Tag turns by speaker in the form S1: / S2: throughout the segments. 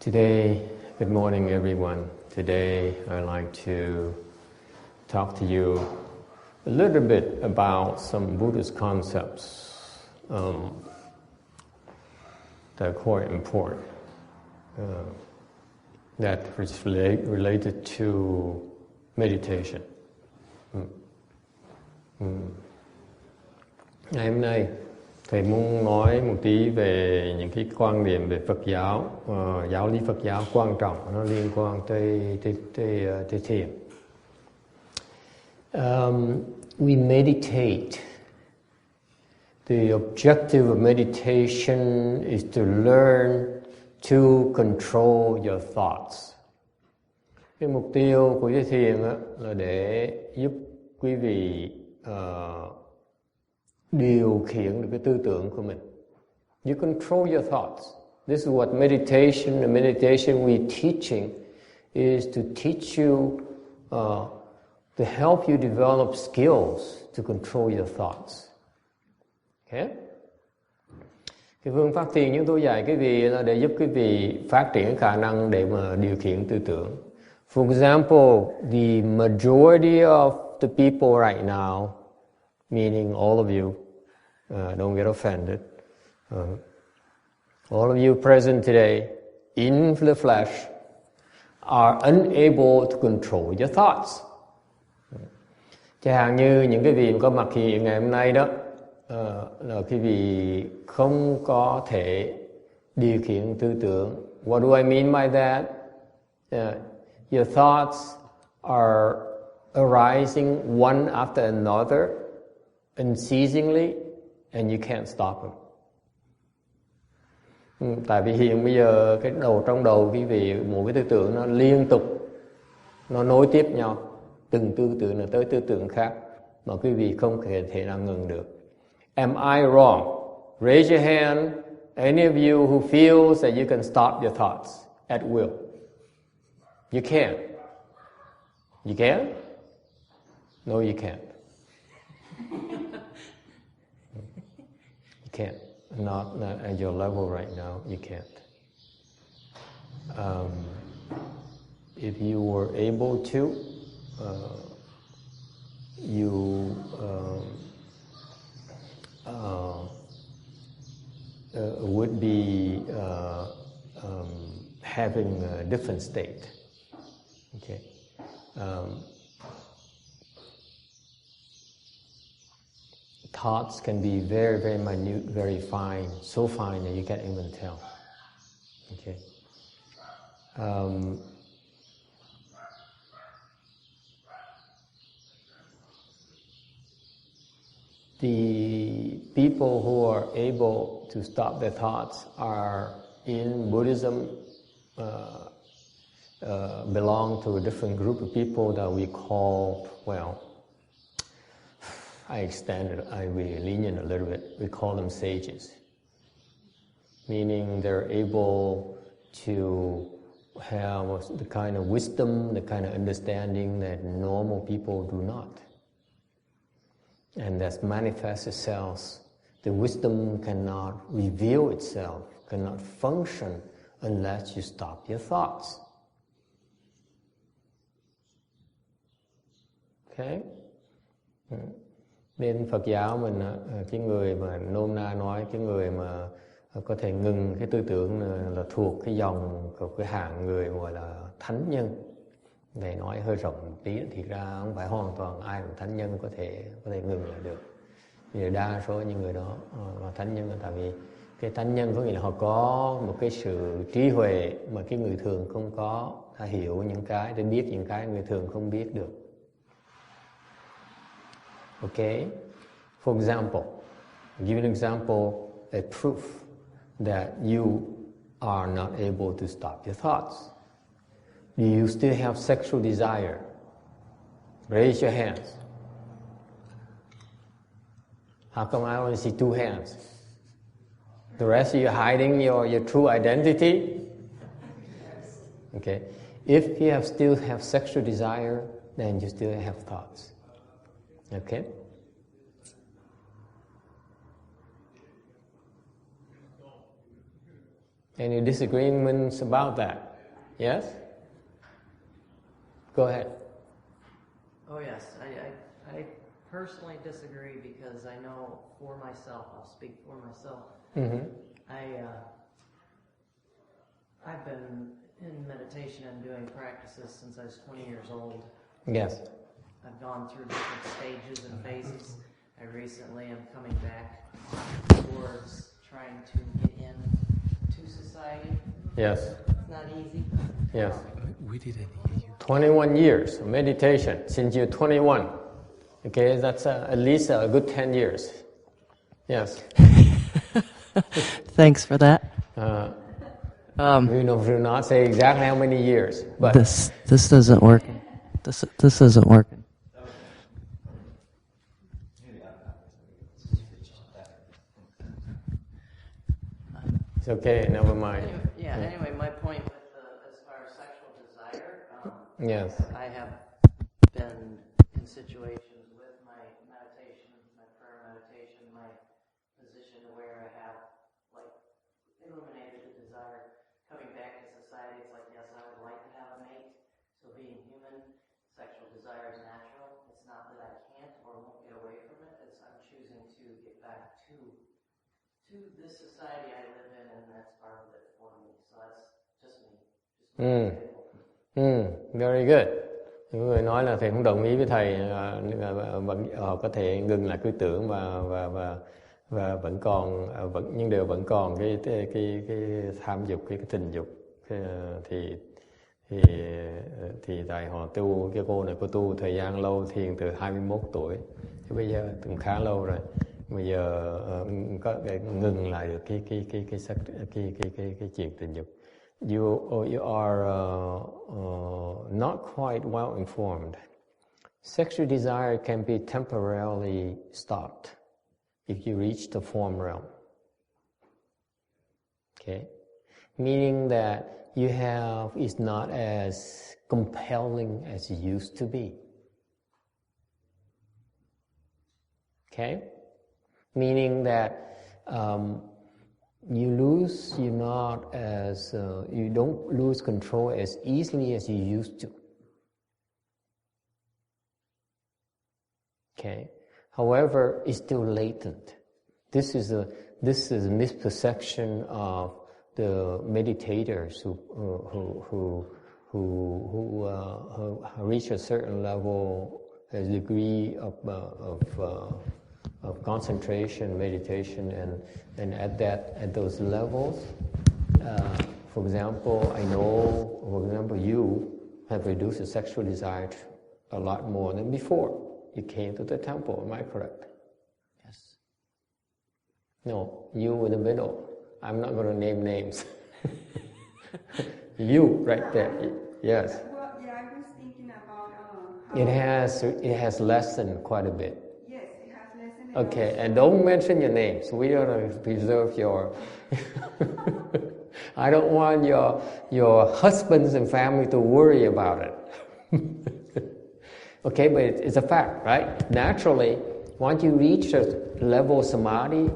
S1: Today, good morning everyone. Today I'd like to talk to you a little bit about some Buddhist concepts that are quite important, that is related to meditation. Ngày hôm nay Thầy muốn nói một tí về những cái quan điểm về Phật giáo, giáo lý Phật giáo quan trọng, nó liên quan tới thiền. We meditate. The objective of meditation is to learn to control your thoughts. Cái mục tiêu của cái thiền là để giúp quý vị điều khiển được cái tư tưởng của mình. You control your thoughts. This is what meditation, the meditation we're teaching is to teach you, to help you develop skills to control your thoughts. Okay? Cái phương pháp thiền chúng tôi dạy quý vị là để giúp quý vị phát triển khả năng để mà điều khiển tư tưởng. For example, the majority of the people right now, meaning all of you, don't get offended. All of you present today in the flesh are unable to control your thoughts. Chẳng hạn như những cái vị có mặt hiện ngày hôm nay đó, là cái vị không có thể điều khiển tư tưởng. What do I mean by that? Your thoughts are arising one after another, unceasingly, and you can't stop them. Tại vì hiện bây giờ cái trong đầu quý vị một cái tư tưởng nó liên tục, nó nối tiếp nhau, từng tư tưởng tới tư tưởng khác mà quý vị không thể nào ngừng được. Am I wrong? Raise your hand. Any of you who feels that you can stop your thoughts at will. You can't. You can? No, you can't. You can't. Not at your level right now. You can't. If you were able to, you would be having a different state. Okay. Thoughts can be very, very minute, very fine, so fine that you can't even tell. Okay. The people who are able to stop their thoughts are in Buddhism, belong to a different group of people that we call, I be lenient a little bit. We call them sages, meaning they're able to have the kind of wisdom, the kind of understanding that normal people do not. And that manifests itself. The wisdom cannot reveal itself, cannot function unless you stop your thoughts. Okay? Bên Phật giáo mình, cái người mà nôm na nói, cái người mà có thể ngừng cái tư tưởng là thuộc cái dòng của cái hạng người gọi là thánh nhân. Để nói hơi rộng một tí thì ra không phải hoàn toàn ai cũng thánh nhân có thể ngừng lại được. Vì đa số những người đó là thánh nhân là tại vì cái thánh nhân có nghĩa là họ có một cái sự trí huệ mà cái người thường không có, họ hiểu những cái, để biết những cái người thường không biết được. Okay? For example, I'll give you an example, a proof that you are not able to stop your thoughts. Do you still have sexual desire? Raise your hands. How come I only see 2 hands? The rest of you hiding your true identity? Okay. If you still have sexual desire, then you still have thoughts. Okay? Any disagreements about that? Yes? Go ahead.
S2: Oh yes, I personally disagree because I know for myself, I'll speak for myself.
S1: Mm-hmm.
S2: I've been in meditation and doing practices since I was 20 years old.
S1: Yes.
S2: I've gone through different stages and phases. I recently am coming back towards trying to get into society.
S1: Yes.
S2: It's not easy.
S1: Yes.
S3: We didn't hear you.
S1: 21 years of meditation since you're 21. Okay, that's at least a good 10 years. Yes.
S2: Thanks for that.
S1: We do not say exactly how many years, but
S2: this doesn't work. This isn't working.
S1: it's okay. Never mind.
S2: Anyway, my point with as far as sexual desire.
S1: Yes.
S2: I have been in situations with my meditation, my prayer meditation, my position where I have like eliminated the desire. Coming back to society, it's like, yes, I would like to have a mate. So being human, sexual desire is natural. It's not that I can't or won't get away from it. It's I'm choosing to get back to this society I live in, and that's part of it for me. So that's just me.
S1: Very good. Những người nói là thầy không đồng ý với thầy, họ có thể ngừng lại tư tưởng và vẫn còn nhưng đều vẫn còn cái tham dục, cái tình dục, thì tại họ tu, cái cô này cô tu thời gian lâu, thiền từ 21 tuổi, thì bây giờ cũng khá lâu rồi. Bây giờ có ngừng lại được cái chuyện tình dục. You are not quite well informed. Sexual desire can be temporarily stopped if you reach the form realm. Okay? Meaning that you have is not as compelling as it used to be. Okay? Meaning that you don't lose control as easily as you used to. Okay. However, it's still latent. This is a misperception of the meditators who reach a certain level, a degree of concentration, meditation, and at those levels, for example, you have reduced the sexual desire a lot more than before you came to the temple. Am I correct?
S2: Yes.
S1: No, you in the middle. I'm not going to name names. You right there. Yes.
S4: Well, yeah, I was thinking about
S1: It has lessened quite a bit.
S4: Yes, it has lessened.
S1: Okay, and don't mention your names. We are going to preserve your. I don't want your husbands and family to worry about it. Okay, but it's a fact, right? Naturally, once you reach a level of samadhi,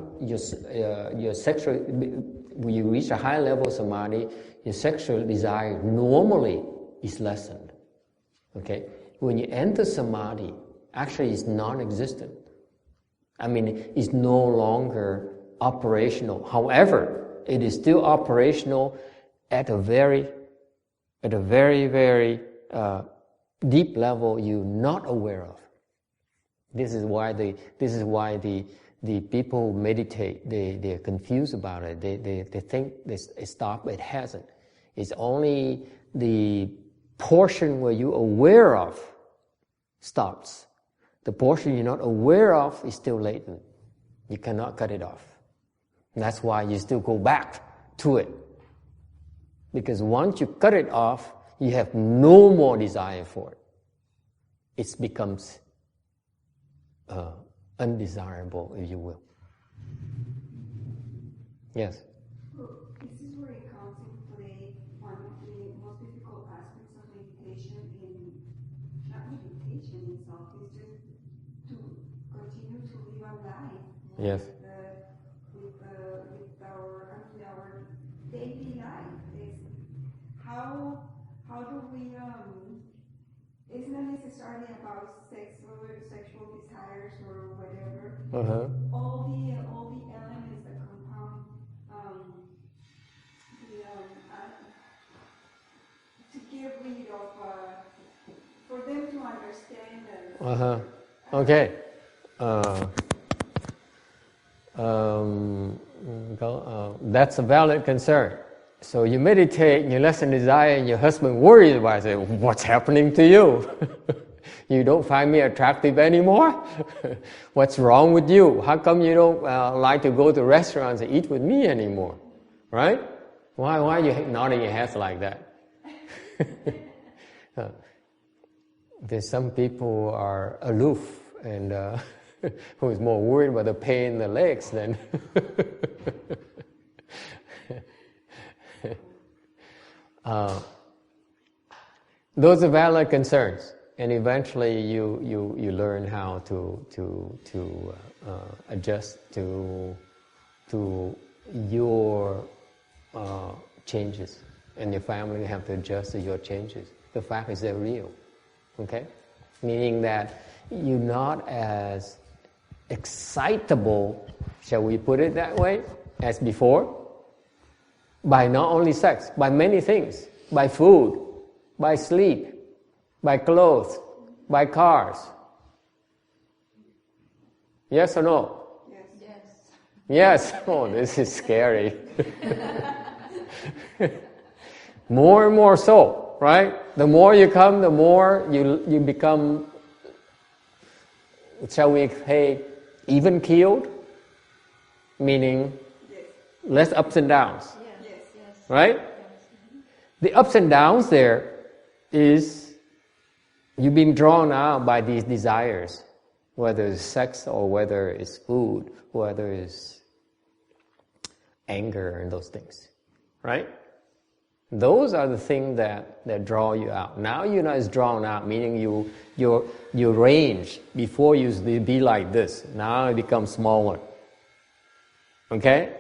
S1: when you reach a high level of samadhi, your sexual desire normally is lessened. Okay, when you enter samadhi, actually it's non-existent. I mean, it's no longer operational. However, it is still operational at a very, very deep level you're not aware of. This is why the people who meditate, they're confused about it. They think it stopped, but it hasn't. It's only the portion where you're aware of stops. The portion you're not aware of is still latent. You cannot cut it off. And that's why you still go back to it. Because once you cut it off, you have no more desire for it. It becomes undesirable, if you will. Yes?
S4: This is where it comes into play one of the most difficult aspects of meditation not meditation itself, is just to continue to live our life.
S1: Yes.
S4: With our daily how do we it's not necessarily about sexual desires or whatever. All the elements that compound to get rid of for them to understand that.
S1: Okay. That's a valid concern. So you meditate, you lessen desire, and your husband worries about it. What's happening to you? You don't find me attractive anymore? What's wrong with you? How come you don't like to go to restaurants and eat with me anymore? Right? Why are you nodding your heads like that? There's some people who are aloof and who is more worried about the pain in the legs than... those are valid concerns, and eventually you learn how to adjust to your changes, and your family have to adjust to your changes. The fact is they're real, okay? Meaning that you're not as excitable, shall we put it that way, as before, by not only sex, by many things, by food, by sleep, by clothes, by cars. Yes or no?
S4: Yes.
S1: Yes. Oh, this is scary. More and more so, right? The more you come, the more you become, shall we say, even keeled, meaning less ups and downs.
S4: Yes.
S1: Right? The ups and downs there is you've been drawn out by these desires, whether it's sex or whether it's food, whether it's anger and those things. Right? Those are the things that draw you out. Now you're not as drawn out, meaning your range before used to be like this. Now it becomes smaller. Okay?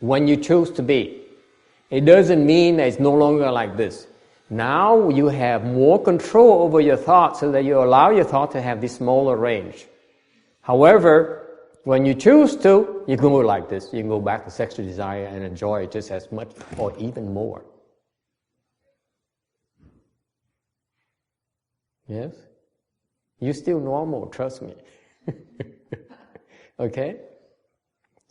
S1: When you choose to be. It doesn't mean that it's no longer like this. Now you have more control over your thoughts so that you allow your thought to have this smaller range. However, when you choose to, you can go like this. You can go back to sexual desire and enjoy it just as much or even more. Yes? You're still normal, trust me. Okay?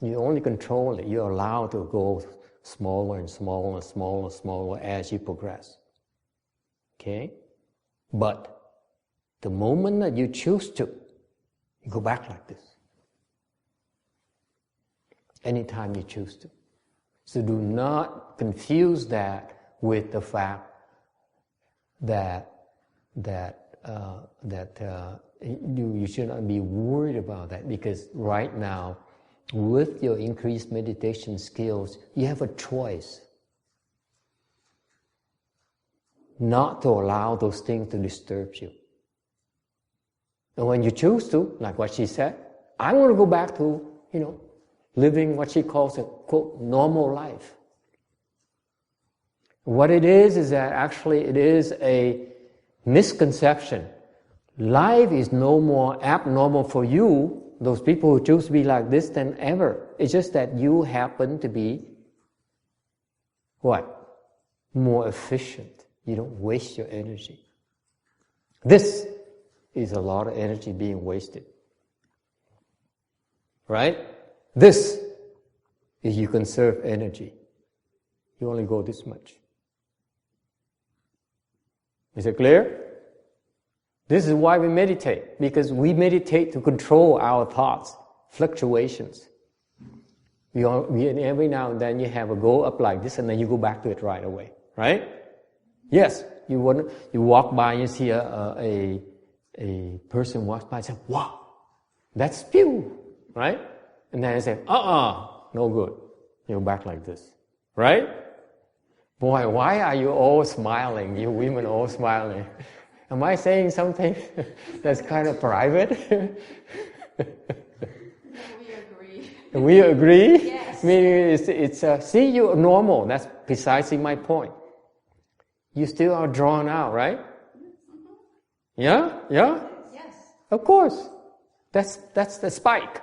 S1: You only control it. You're allowed to go smaller and smaller and smaller and smaller as you progress. Okay? But the moment that you choose to, you go back like this. Anytime you choose to. So do not confuse that with the fact that you should not be worried about that, because right now, with your increased meditation skills, you have a choice not to allow those things to disturb you. And when you choose to, like what she said, I want to go back to, living what she calls a, quote, normal life. What it is that actually it is a misconception. Life is no more abnormal for you, those people who choose to be like this, than ever. It's just that you happen to be, what? More efficient. You don't waste your energy. This is a lot of energy being wasted. Right? This is you conserve energy. You only go this much. Is it clear? This is why we meditate, because we meditate to control our thoughts, fluctuations. We every now and then you have a go up like this, and then you go back to it right away, right? Yes, you walk by and you see a person walks by and say, "Wow, that's pew," right? And then I say, no good. You go back like this, right? Boy, why are you all smiling? You women all smiling. Am I saying something that's kind of private?
S3: No, we agree.
S1: We agree?
S3: Yes.
S1: Meaning see, you're normal. That's precisely my point. You still are drawn out, right? Yeah? Yeah?
S3: Yes.
S1: Of course. That's the spike.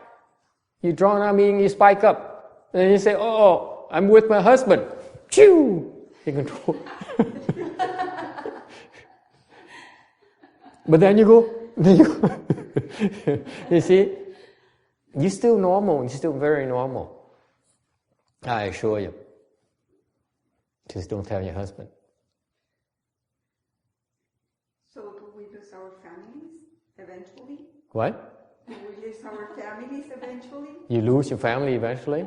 S1: You drawn out meaning you spike up. And then you say, oh, I'm with my husband. Chew! You control. But then you go, you see, you're still normal, you're still very normal. I assure you. Just don't tell your husband.
S4: So do we lose our families eventually?
S1: What?
S4: Do we lose our families eventually?
S1: You lose your family eventually?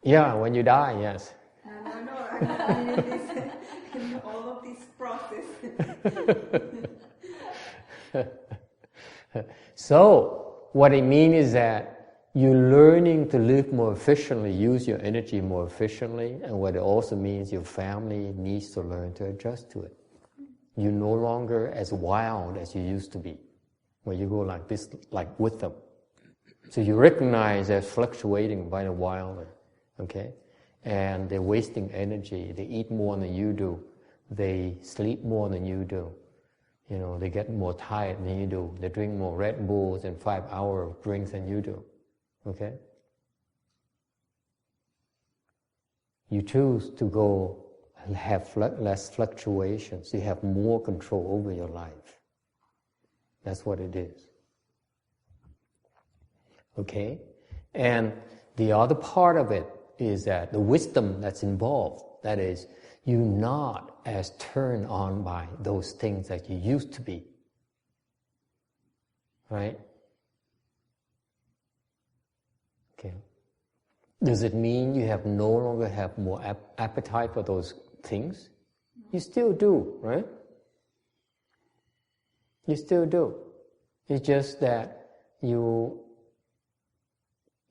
S1: Yeah, when you die, yes.
S4: No, I mean in all of this process.
S1: So, what it means is that you're learning to live more efficiently, use your energy more efficiently, and what it also means your family needs to learn to adjust to it. You're no longer as wild as you used to be, where you go like this, like with them. So you recognize they're fluctuating by the wild, okay? And they're wasting energy. They eat more than you do. They sleep more than you do. You know, they get more tired than you do. They drink more Red Bulls and 5-hour drinks than you do. Okay? You choose to go and have less fluctuations. You have more control over your life. That's what it is. Okay? And the other part of it is that the wisdom that's involved, that is, you're not as turned on by those things that you used to be. Right? Okay. Does it mean you have no longer have more appetite for those things? You still do, right? You still do. It's just that you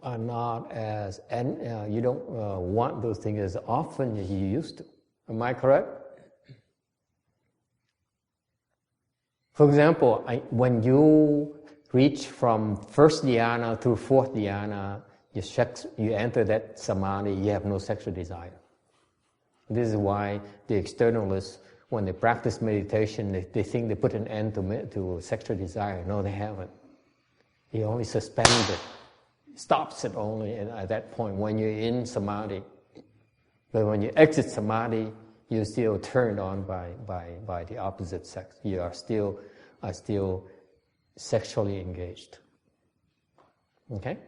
S1: are not as, you don't want those things as often as you used to. Am I correct? For example, when you reach from first dhyana through fourth dhyana, you enter that samadhi, you have no sexual desire. This is why the externalists, when they practice meditation, they think they put an end to sexual desire. No, they haven't. He only suspends it. Stops it only at that point when you're in samadhi. But when you exit samadhi, you're still turned on by the opposite sex. You are still sexually engaged. Okay?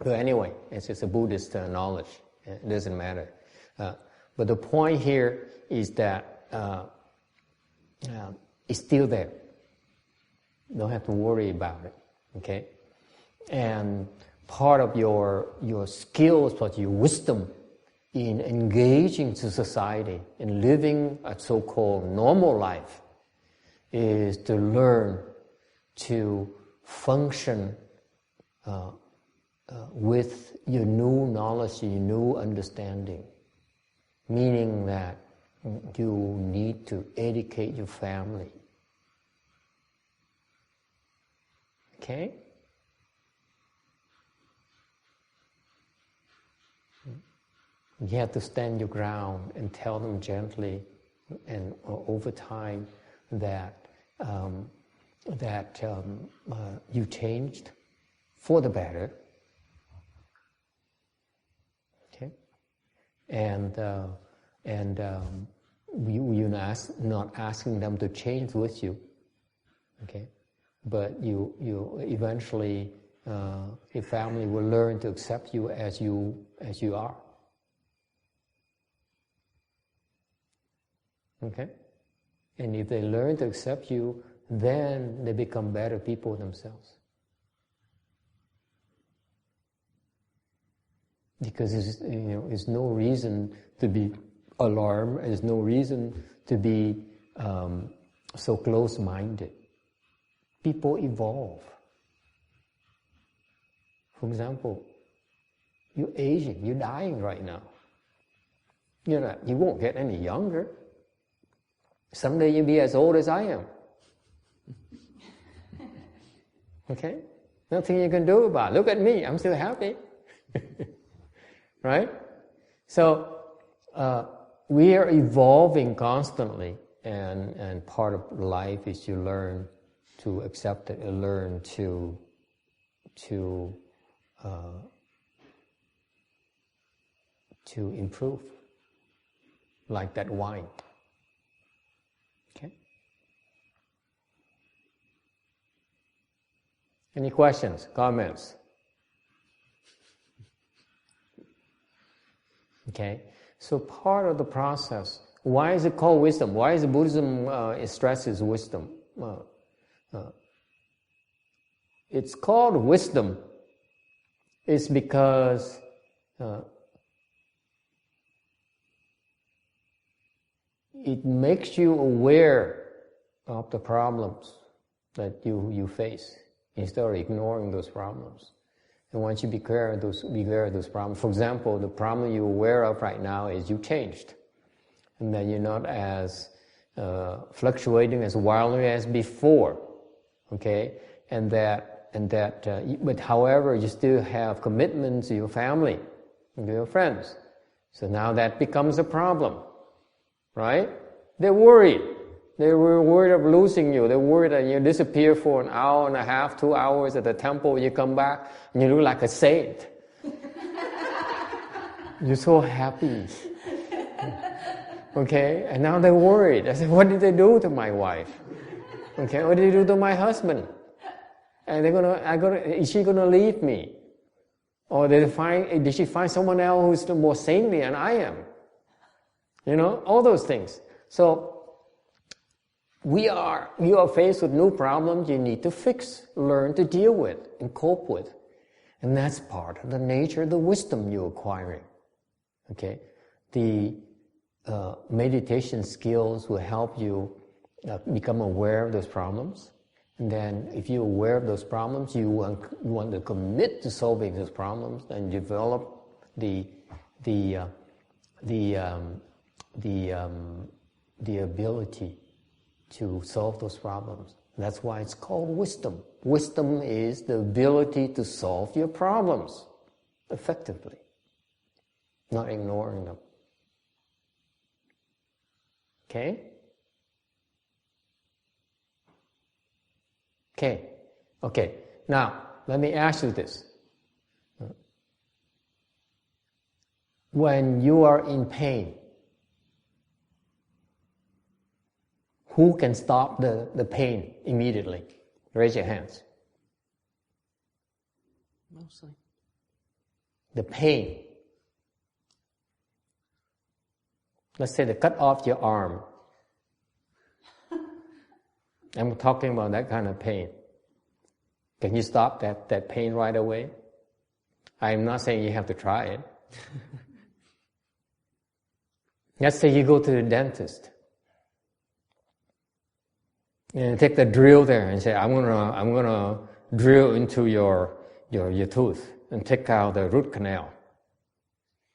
S1: So anyway, it's just a Buddhist knowledge. It doesn't matter. But the point here is that it's still there. You don't have to worry about it. Okay? And part of your skills, part of your wisdom in engaging to society, in living a so-called normal life, is to learn to function with your new knowledge, your new understanding. Meaning that you need to educate your family. Okay? You have to stand your ground and tell them gently and over time that you changed for the better. Okay, and you're not asking them to change with you. Okay, but you eventually, your family will learn to accept you as you are. Okay? And if they learn to accept you, then they become better people themselves. Because there's no reason to be alarmed, there's no reason to be so close-minded. People evolve. For example, you're aging, you're dying right now. You won't get any younger. Someday you'll be as old as I am. Okay? Nothing you can do about it. Look at me, I'm still happy. Right? So, we are evolving constantly, and part of life is you learn to accept it and learn to improve, like that wine. Okay. Any questions, comments? Okay. So part of the process. Why is it called wisdom? Why is Buddhism it stresses wisdom? It's called wisdom. It's because it makes you aware of the problems that you face instead of ignoring those problems. And once you be aware of those problems, for example, the problem you're aware of right now is you changed, and that you're not as fluctuating as wildly as before, okay? But however, you still have commitments to your family and to your friends. So now that becomes a problem, right? They're worried. They were worried of losing you. They're worried that you disappear for an hour and a half, 2 hours at the temple. You come back and you look like a saint. You're so happy. Okay? And now they're worried. I said, what did they do to my wife? Okay? What did they do to my husband? And is she gonna leave me? Or did she find someone else who's more saintly than I am? You know, all those things. So you are faced with new problems you need to fix, learn to deal with, and cope with. And that's part of the nature of the wisdom you're acquiring. Okay? The meditation skills will help you become aware of those problems. And then if you're aware of those problems, you want to commit to solving those problems and develop the ability to solve those problems. That's why it's called wisdom. Wisdom is the ability to solve your problems effectively, not ignoring them. Okay? Okay. Now, let me ask you this. When you are in pain, who can stop the pain immediately? Raise your hands.
S2: Mostly.
S1: The pain. Let's say they cut off your arm. I'm talking about that kind of pain. Can you stop that pain right away? I'm not saying you have to try it. Let's say you go to the dentist. And take the drill there and say, I'm gonna drill into your tooth and take out the root canal.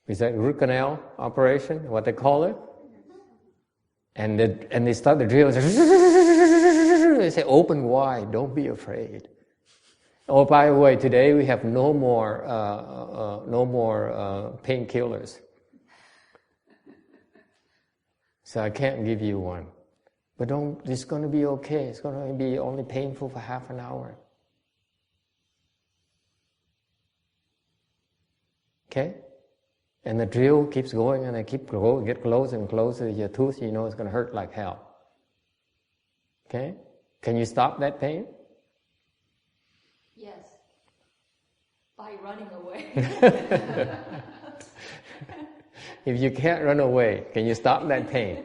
S1: Is that root canal operation, what they call it? And they start the drill. They say, open wide, don't be afraid. Oh, by the way, today we have no more painkillers. So I can't give you one. But it's going to be okay. It's going to be only painful for half an hour. Okay? And the drill keeps going and get closer and closer to your tooth. You know it's going to hurt like hell. Okay? Can you stop that pain?
S3: Yes. By running away.
S1: If you can't run away, can you stop that pain?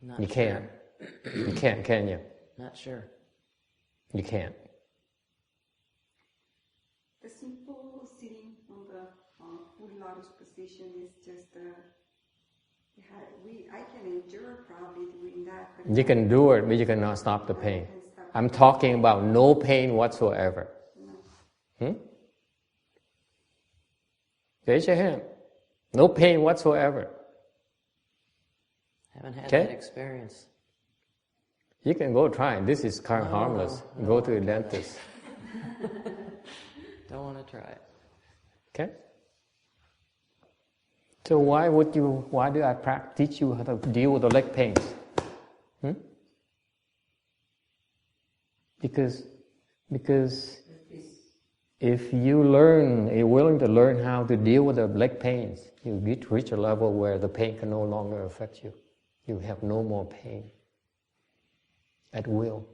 S2: Not
S1: you
S2: sure.
S1: can't. You can't, can you?
S2: Not sure.
S1: You can't.
S4: The simple sitting on the full lotus position is just I can endure probably doing that. But
S1: You can do it, but you cannot stop the pain. I'm talking about no pain whatsoever.
S4: No.
S1: Raise your hand. No pain whatsoever.
S2: Haven't had
S1: Okay.
S2: that experience.
S1: You can go try it. This is kind of harmless.
S2: No,
S1: Go to the dentist.
S2: Don't want to try it.
S1: Okay? So why do I teach you how to deal with the leg pains? Because if you're willing to learn how to deal with the leg pains, you reach a level where the pain can no longer affect you. You have no more pain at will.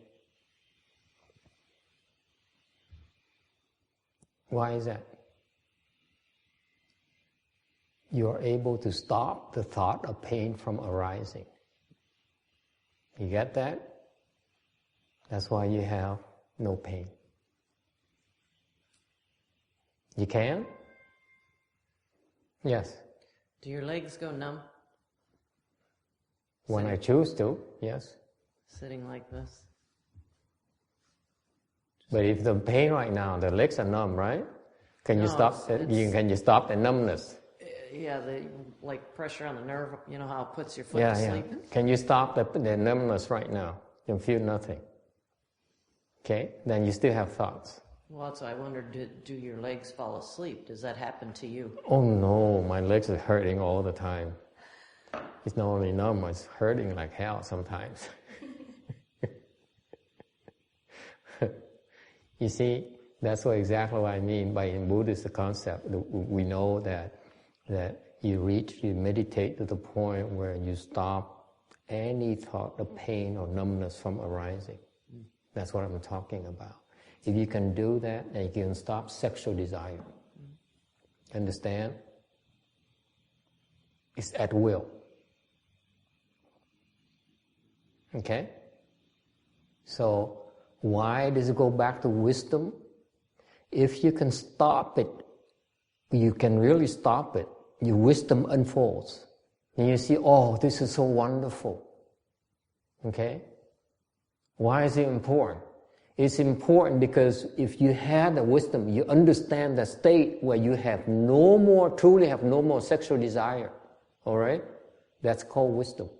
S1: Why is that? You are able to stop the thought of pain from arising. You get that? That's why you have no pain. You can? Yes.
S2: Do your legs go numb?
S1: When I choose to, yes.
S2: Sitting like this?
S1: But if the pain right now, the legs are numb, right? Can you stop the numbness?
S2: Yeah, the like pressure on the nerve, you know how it puts your foot to sleep?
S1: Yeah. Can you stop the numbness right now? You feel nothing. Okay? Then you still have thoughts.
S2: Well, that's why I wondered, do your legs fall asleep? Does that happen to you?
S1: Oh no, my legs are hurting all the time. It's not only numb, it's hurting like hell sometimes. You see, that's exactly what I mean by in Buddhist concept. We know that you meditate to the point where you stop any thought of pain or numbness from arising. That's what I'm talking about. If you can do that, then you can stop sexual desire. Understand? It's at will. Okay? So, why does it go back to wisdom? If you can stop it, you can really stop it. Your wisdom unfolds. And you see, oh, this is so wonderful. Okay? Why is it important? It's important because if you have the wisdom, you understand the state where you truly have no more sexual desire. Alright? That's called wisdom.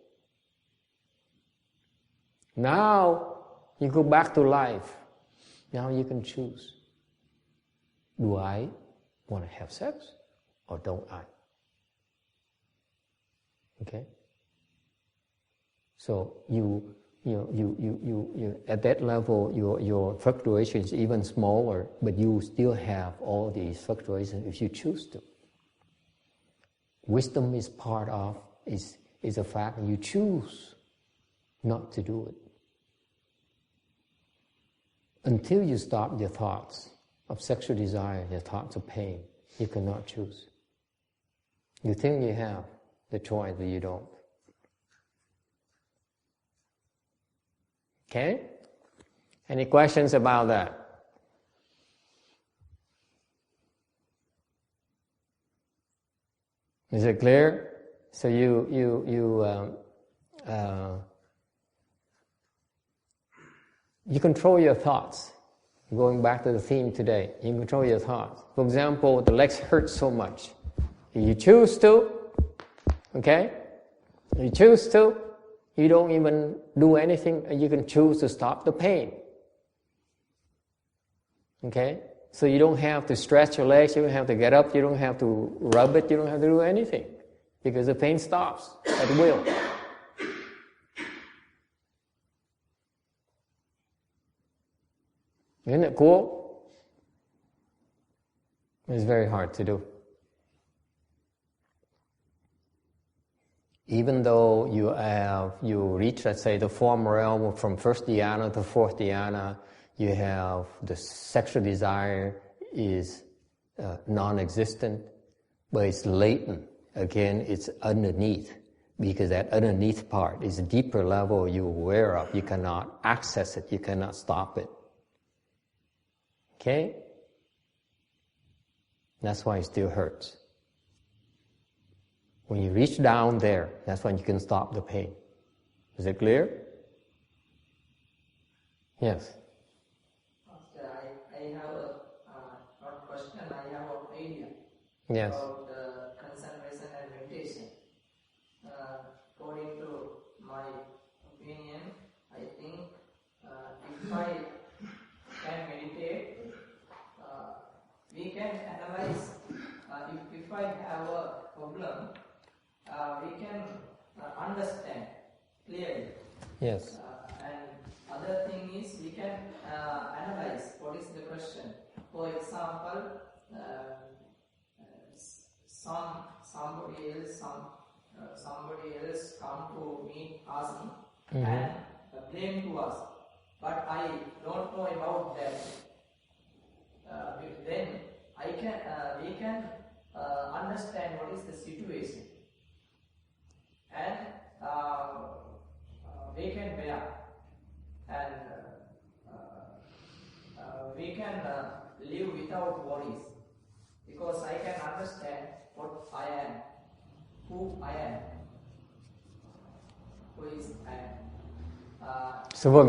S1: Now, you go back to life. Now you can choose. Do I want to have sex or don't I? Okay? So you at that level, your fluctuation is even smaller, but you still have all these fluctuations if you choose to. Wisdom is is a fact you choose not to do it. Until you stop your thoughts of sexual desire, your thoughts of pain, you cannot choose. You think you have the choice, but you don't. Okay? Any questions about that? Is it clear? So you control your thoughts. Going back to the theme today, you control your thoughts. For example, the legs hurt so much. If you choose to, okay? You choose to, you don't even do anything, and you can choose to stop the pain. Okay? So you don't have to stretch your legs, you don't have to get up, you don't have to rub it, you don't have to do anything. Because the pain stops at will. Isn't it cool? It's very hard to do. Even though you reach, let's say, the form realm from first dhyana to fourth dhyana, you have the sexual desire is non-existent, but it's latent. Again, it's underneath, because that underneath part is a deeper level you're aware of. You cannot access it, you cannot stop it. Okay? That's why it still hurts. When you reach down there, that's when you can stop the pain. Is it clear? Yes.
S5: Master, I have not question, I have an idea.
S1: Yes.
S5: About concentration and meditation. According to my opinion, I think if I can meditate, we can analyze if I have a problem, understand clearly.
S1: Yes.
S5: And other thing is we can analyze what is the question. For example, somebody else come to me, ask me, and blame to us. But I don't know about that. Then we can understand what is the situation, and we can bear, and we can live without worries, because I can understand what I am, who I am, who is I am.
S1: So for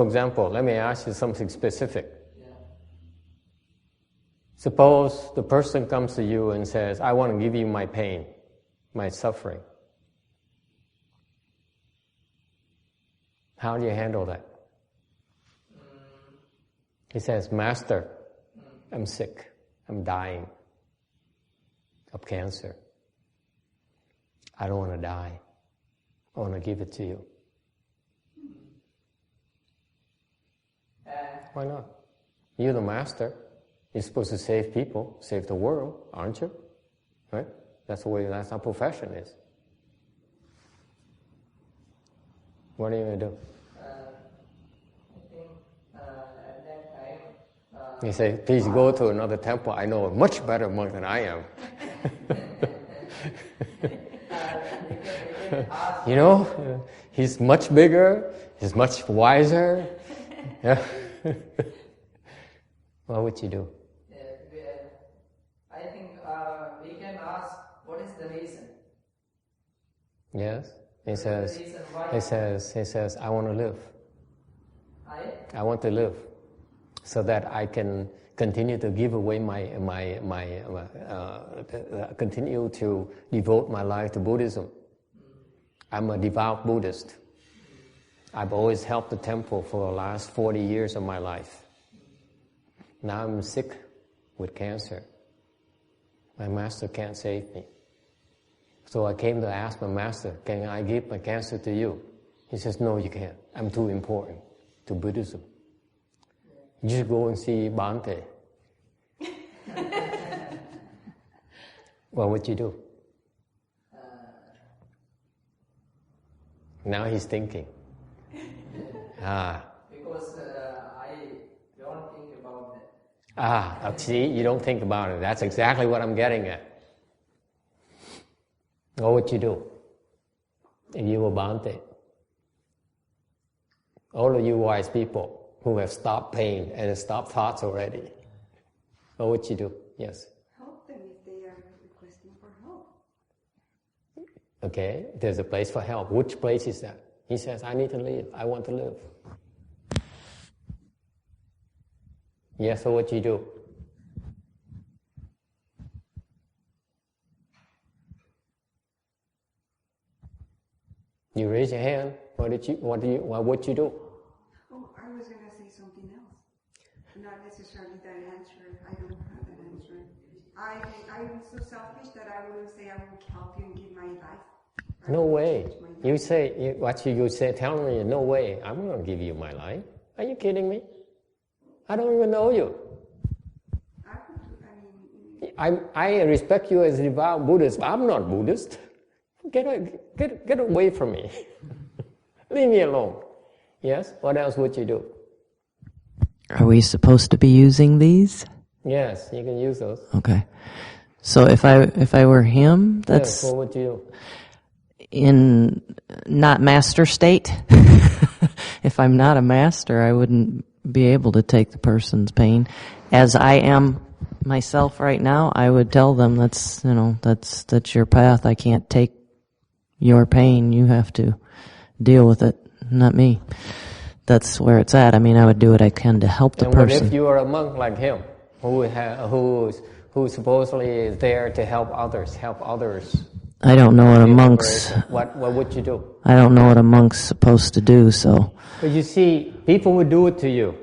S1: example, let me ask you something specific. Suppose the person comes to you and says, I want to give you my pain, my suffering. How do you handle that? He says, Master, I'm sick, I'm dying of cancer. I don't want to die. I want to give it to you. Why not? You're the master. You're supposed to save people, save the world, aren't you? Right? That's our profession is. What are you going to do?
S5: I think at that time...
S1: You say, please go to another temple. I know a much better monk than I am. You know, he's much bigger, he's much wiser. Yeah. What would you do?
S5: I think we can ask, what is the reason?
S1: Yes. He says, I want to live. I want to live, so that I can continue to give away continue to devote my life to Buddhism. I'm a devout Buddhist. I've always helped the temple for the last 40 years of my life. Now I'm sick with cancer. My master can't save me. So I came to ask my master, can I give my cancer to you? He says, no, you can't. I'm too important to Buddhism. You just go and see Bhante. What would you do? Now he's thinking.
S5: Because I don't think about that.
S1: See, you don't think about it. That's exactly what I'm getting at. What would you do if you were Bhante? All of you wise people who have stopped pain and have stopped thoughts already, what would you do? Yes?
S4: Help them if they are requesting for help.
S1: Okay, there's a place for help. Which place is that? He says, I need to live. I want to live. Yes, so what you do? You raise your hand. What would you do?
S4: Oh, I was going to say something else. Not necessarily that answer. I don't have that answer. I'm so selfish that I wouldn't say I will help you and give my life.
S1: No way. You say, tell me, no way. I'm not going to give you my life. Are you kidding me? I don't even know you. I respect you as a devout Buddhist, but I'm not Buddhist. Get away from me. Leave me alone. Yes? What else would you do?
S2: Are we supposed to be using these?
S1: Yes, you can use those.
S2: Okay. So if I were him, that's...
S1: Yes, what would you do?
S2: In not master state. If I'm not a master, I wouldn't be able to take the person's pain. As I am myself right now, I would tell them that's your path. I can't take your pain. You have to deal with it, not me. That's where it's at. I mean, I would do what I can to help the person.
S1: And what if you are a monk like him, who supposedly is there to help others?
S2: I don't know what a monk's...
S1: What would you do?
S2: I don't know what a monk's supposed to do, so...
S1: But you see, people will do it to you.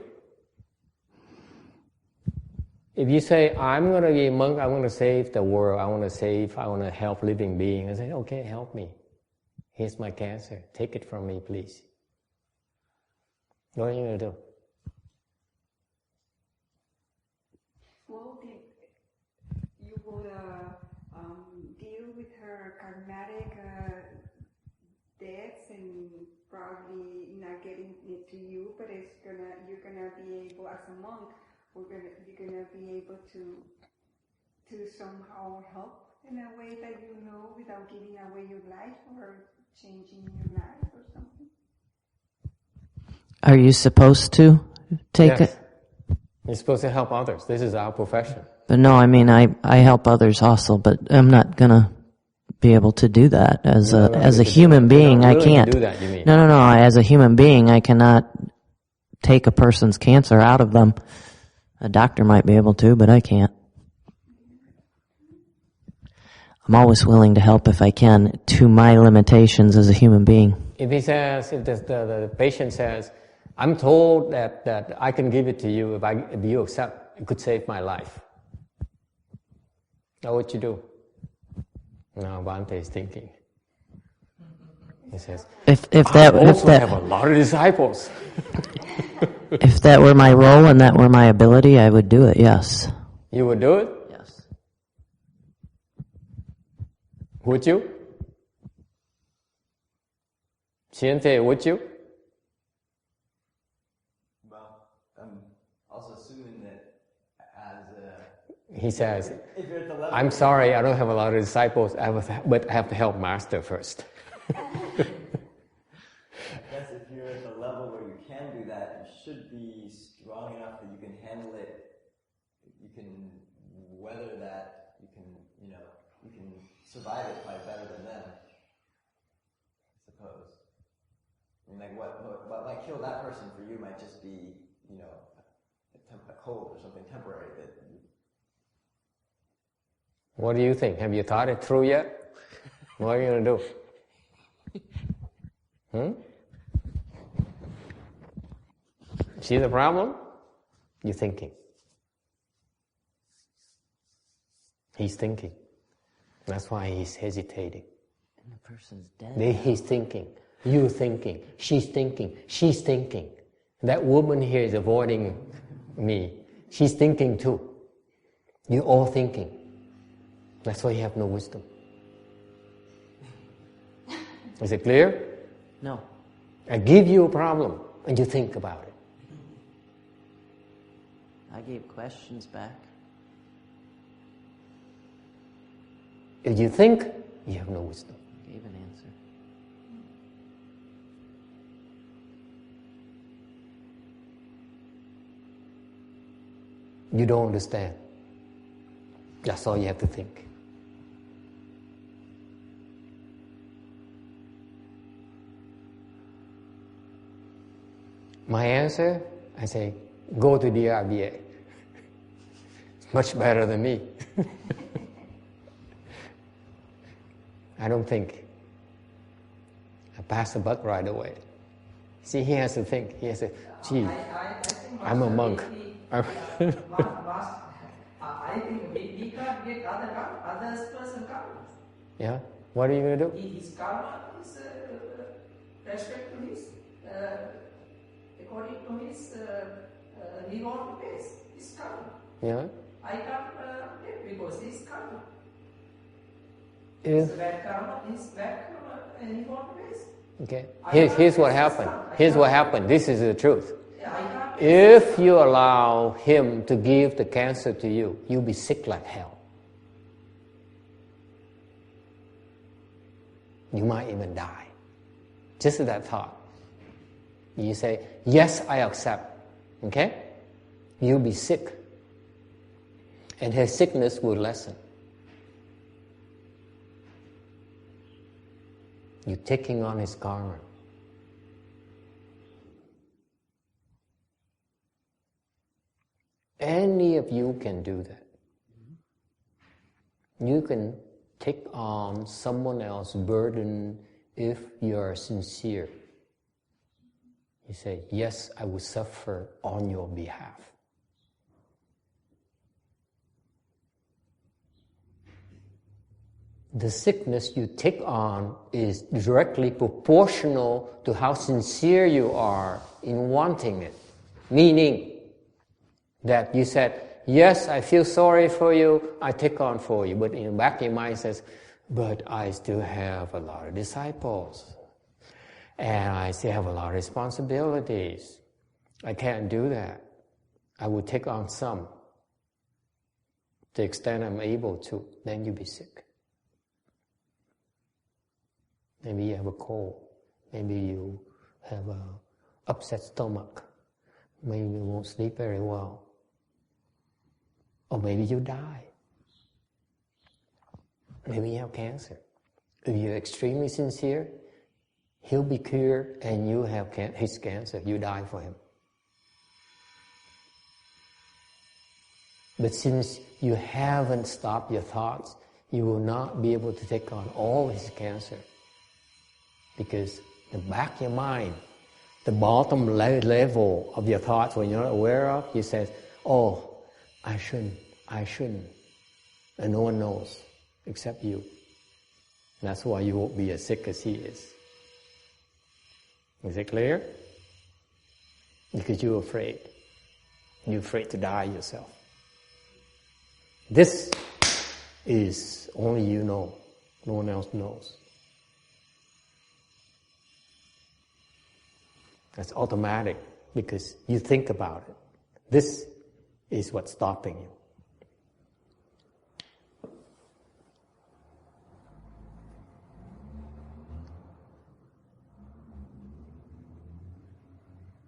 S1: If you say, I'm going to be a monk, I want to save the world, I want to help living beings, I say, okay, help me. Here's my cancer. Take it from me, please. What are you going to do?
S4: Well, you would deal with her karmatic debts and probably not getting it to you, but you're gonna be able, as a monk, you're gonna be able to somehow help in a way that you know without giving away your life or changing your life or something.
S2: Are you supposed to take
S1: Yes.
S2: it?
S1: You're supposed to help others. This is our profession.
S2: But no, I mean, I help others also, but I'm not gonna be able to do that as a human being. I can't.
S1: Do that, you mean?
S2: No. As a human being, I cannot take a person's cancer out of them. A doctor might be able to, but I can't. I'm always willing to help if I can, to my limitations as a human being.
S1: If the patient says, I'm told that I can give it to you if you accept, it could save my life. Now what you do? Now Bhante is thinking. He says, I also have a lot of disciples.
S2: If that were my role and that were my ability, I would do it, yes.
S1: You would do it?
S2: Yes.
S1: Would you? Siente, would you?
S6: Well, I'm also assuming that
S1: He says, I'm sorry, I don't have a lot of disciples, but I have to help Master first.
S6: I guess if you're at the level where you can do that, you should be strong enough that you can handle it. You can weather that. You can survive it probably better than them, I suppose. I mean, like what might kill that person for you might just be, a cold or something temporary that.
S1: What do you think? Have you thought it through yet? What are you going to do? See the problem? You're thinking. He's thinking. That's why he's hesitating.
S2: And the person's dead.
S1: He's thinking. You're thinking. She's thinking. She's thinking. That woman here is avoiding me. She's thinking too. You're all thinking. That's why you have no wisdom. Is it clear?
S2: No.
S1: I give you a problem and you think about it.
S2: I gave questions back.
S1: If you think, you have no wisdom.
S2: I gave an answer.
S1: You don't understand. That's all you have to think. My answer, I say, go to the RBA. It's much better than me. I don't think. I pass the buck right away. See, he has to think. He has to, gee, I'm a monk.
S5: I think we can't get other person karma.
S1: Yeah? What are you going to do?
S5: His karma is respect to his, according to his, he want to face his karma.
S1: Yeah?
S5: I can't get because his karma.
S1: Yeah.
S5: It's bad karma, his bad karma, and he want to face.
S1: Okay. Here's what happened. Here's what happened. This is the truth.
S5: Yeah, I can't.
S1: If you allow him to give the cancer to you, you'll be sick like hell. You might even die. Just that thought. You say, yes, I accept. Okay? You'll be sick. And his sickness will lessen. You're taking on his karma. Any of you can do that. You can take on someone else's burden if you are sincere. You say, yes, I will suffer on your behalf. the sickness you take on is directly proportional to how sincere you are in wanting it. Meaning that you said, yes, I feel sorry for you, I take on for you. But in the back of your mind says, but I still have a lot of disciples. And I still have a lot of responsibilities. I can't do that. I will take on some. To the extent I'm able to, then you'll be sick. Maybe you have a cold. Maybe you have an upset stomach. Maybe you won't sleep very well. Or maybe you die. Maybe you have cancer. If you're extremely sincere, he'll be cured and you have his cancer. You die for him. But since you haven't stopped your thoughts, you will not be able to take on all his cancer. Because the back of your mind, the bottom level of your thoughts, when you're not aware of, you say, oh, I shouldn't. And no one knows except you. And that's why you won't be as sick as he is. Is it clear? Because you're afraid. You're afraid to die yourself. This is only you know. No one else knows. That's automatic because you think about it. This is what's stopping you.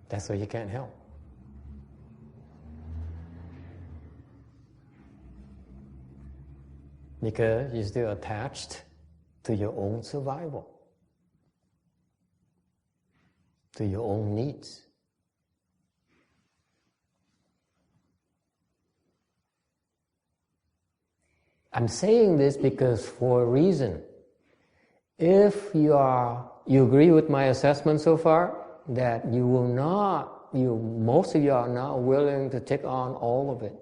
S1: That's why you can't help. Because you're still attached to your own survival, to your own needs. I'm saying this because for a reason. If you agree with my assessment so far, that you will not, most of you are not willing to take on all of it.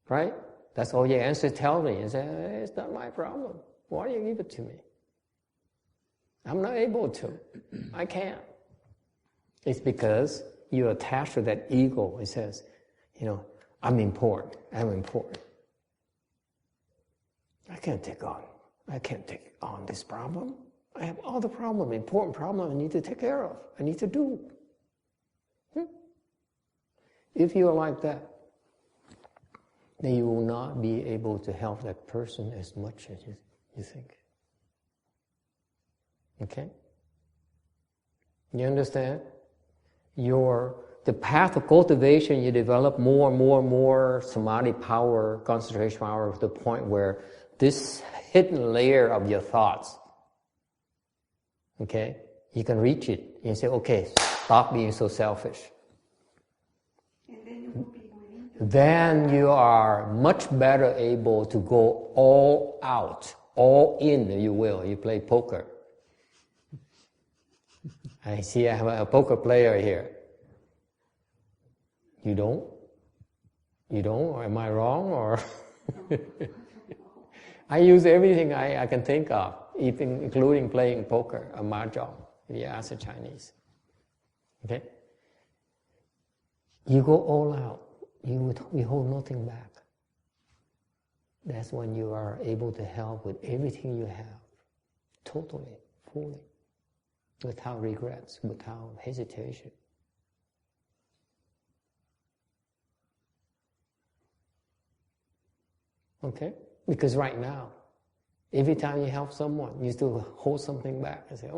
S1: Right? That's all your answers tell me. You say, it's not my problem. Why do you give it to me? I'm not able to. I can't. It's because you're attached to that ego. It says, I'm important. I can't take on this problem. I have other problems, important problems I need to take care of. I need to do. If you are like that, then you will not be able to help that person as much as you think. Okay? You understand? The path of cultivation, you develop more and more samadhi power, concentration power, to the point where this hidden layer of your thoughts, okay, you can reach it. You say, okay, stop being so selfish.
S4: And then you will be willing to...
S1: Then you are much better able to go all out, all in, if you will. You play poker. I see I have a poker player here. You don't? You don't? Or am I wrong? Or I use everything I can think of, even including playing poker or mahjong, if you ask the Chinese. Okay? You go all out. You hold nothing back. That's when you are able to help with everything you have, totally, fully, without regrets, without hesitation. Okay? Because right now, every time you help someone, you still hold something back and say,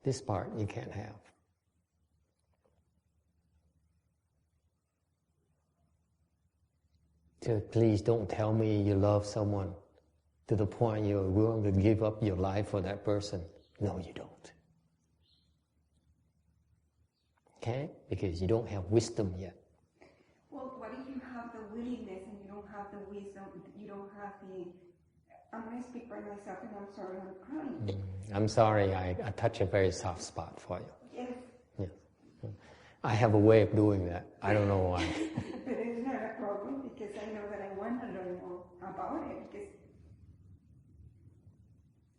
S1: this part you can't have. So please don't tell me you love someone to the point you're willing to give up your life for that person. No, you don't. Okay? Because you don't have wisdom yet.
S4: Well, what if you have the willingness and you don't have the wisdom, you don't have the... I'm going to speak by myself and I'm sorry I'm crying.
S1: I'm sorry, I touch a very soft spot for you.
S4: Yes.
S1: Yes. I have a way of doing that. I don't know why.
S4: But it's not a problem because I know that I want to learn more about it because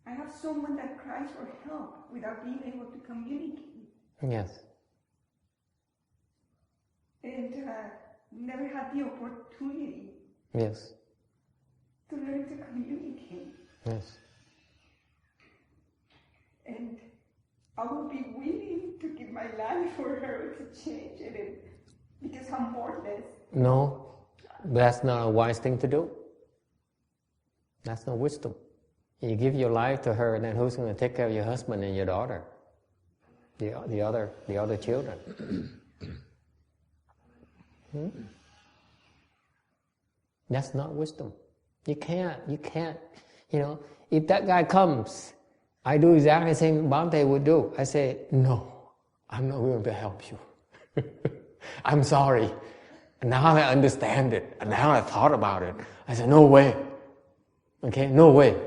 S4: I have someone that cries for help without being able to communicate.
S1: Yes.
S4: And never had the opportunity
S1: Yes.
S4: to learn to communicate.
S1: Yes.
S4: And I would be willing to give my life for her to change it because I'm worthless.
S1: No, that's not a wise thing to do. That's no wisdom. You give your life to her, then who's going to take care of your husband and your daughter? The other children. That's not wisdom. You can't, if that guy comes, I do exactly the same Bhante would do. I say, no, I'm not going to help you. I'm sorry. And now I understand it. And now I thought about it. I said, no way. Okay, no way.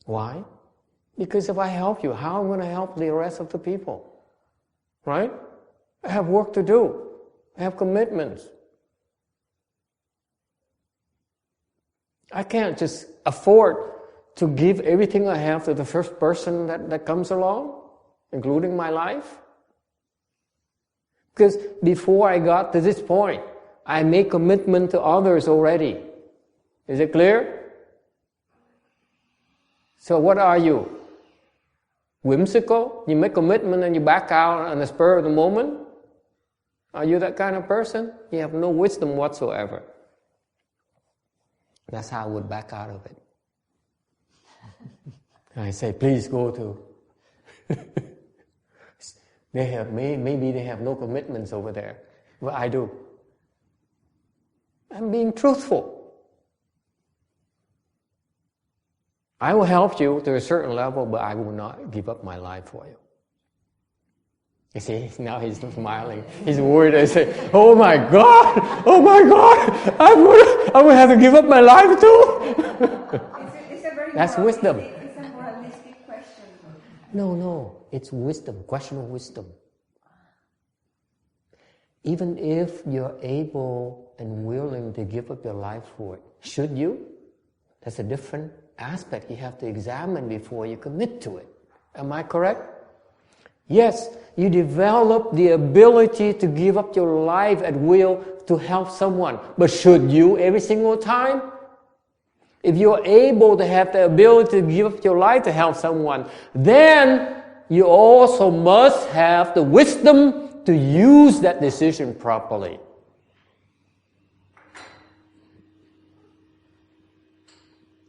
S1: Why? Because if I help you, how am I going to help the rest of the people? Right? I have work to do. I have commitments. I can't just afford to give everything I have to the first person that comes along, including my life. Because before I got to this point, I made commitment to others already. Is it clear? So what are you? Whimsical? You make commitment and you back out on the spur of the moment? Are you that kind of person? You have no wisdom whatsoever. That's how I would back out of it. I say, please go to... maybe they have no commitments over there. But I do. I'm being truthful. I will help you to a certain level, but I will not give up my life for you. You see, now he's smiling. He's worried. I say, oh my God, I will have to give up my life too.
S4: It's a very
S1: That's wisdom.
S4: It's a moralistic question.
S1: No, it's wisdom, question of wisdom. Even if you're able and willing to give up your life for it, should you? That's a different aspect you have to examine before you commit to it. Am I correct? Yes, you develop the ability to give up your life at will to help someone. But should you every single time? If you're able to have the ability to give up your life to help someone, then you also must have the wisdom to use that decision properly.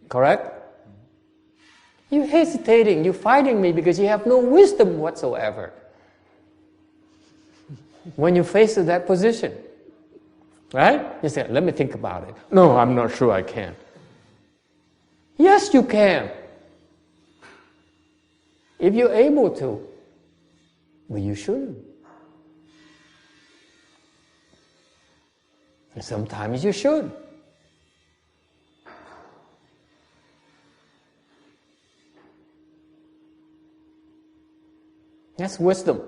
S1: Correct? You're hesitating, you're fighting me because you have no wisdom whatsoever. When you face that position, right? You say, let me think about it. No, I'm not sure I can. Yes, you can. If you're able to, but you shouldn't. And sometimes you should. That's wisdom.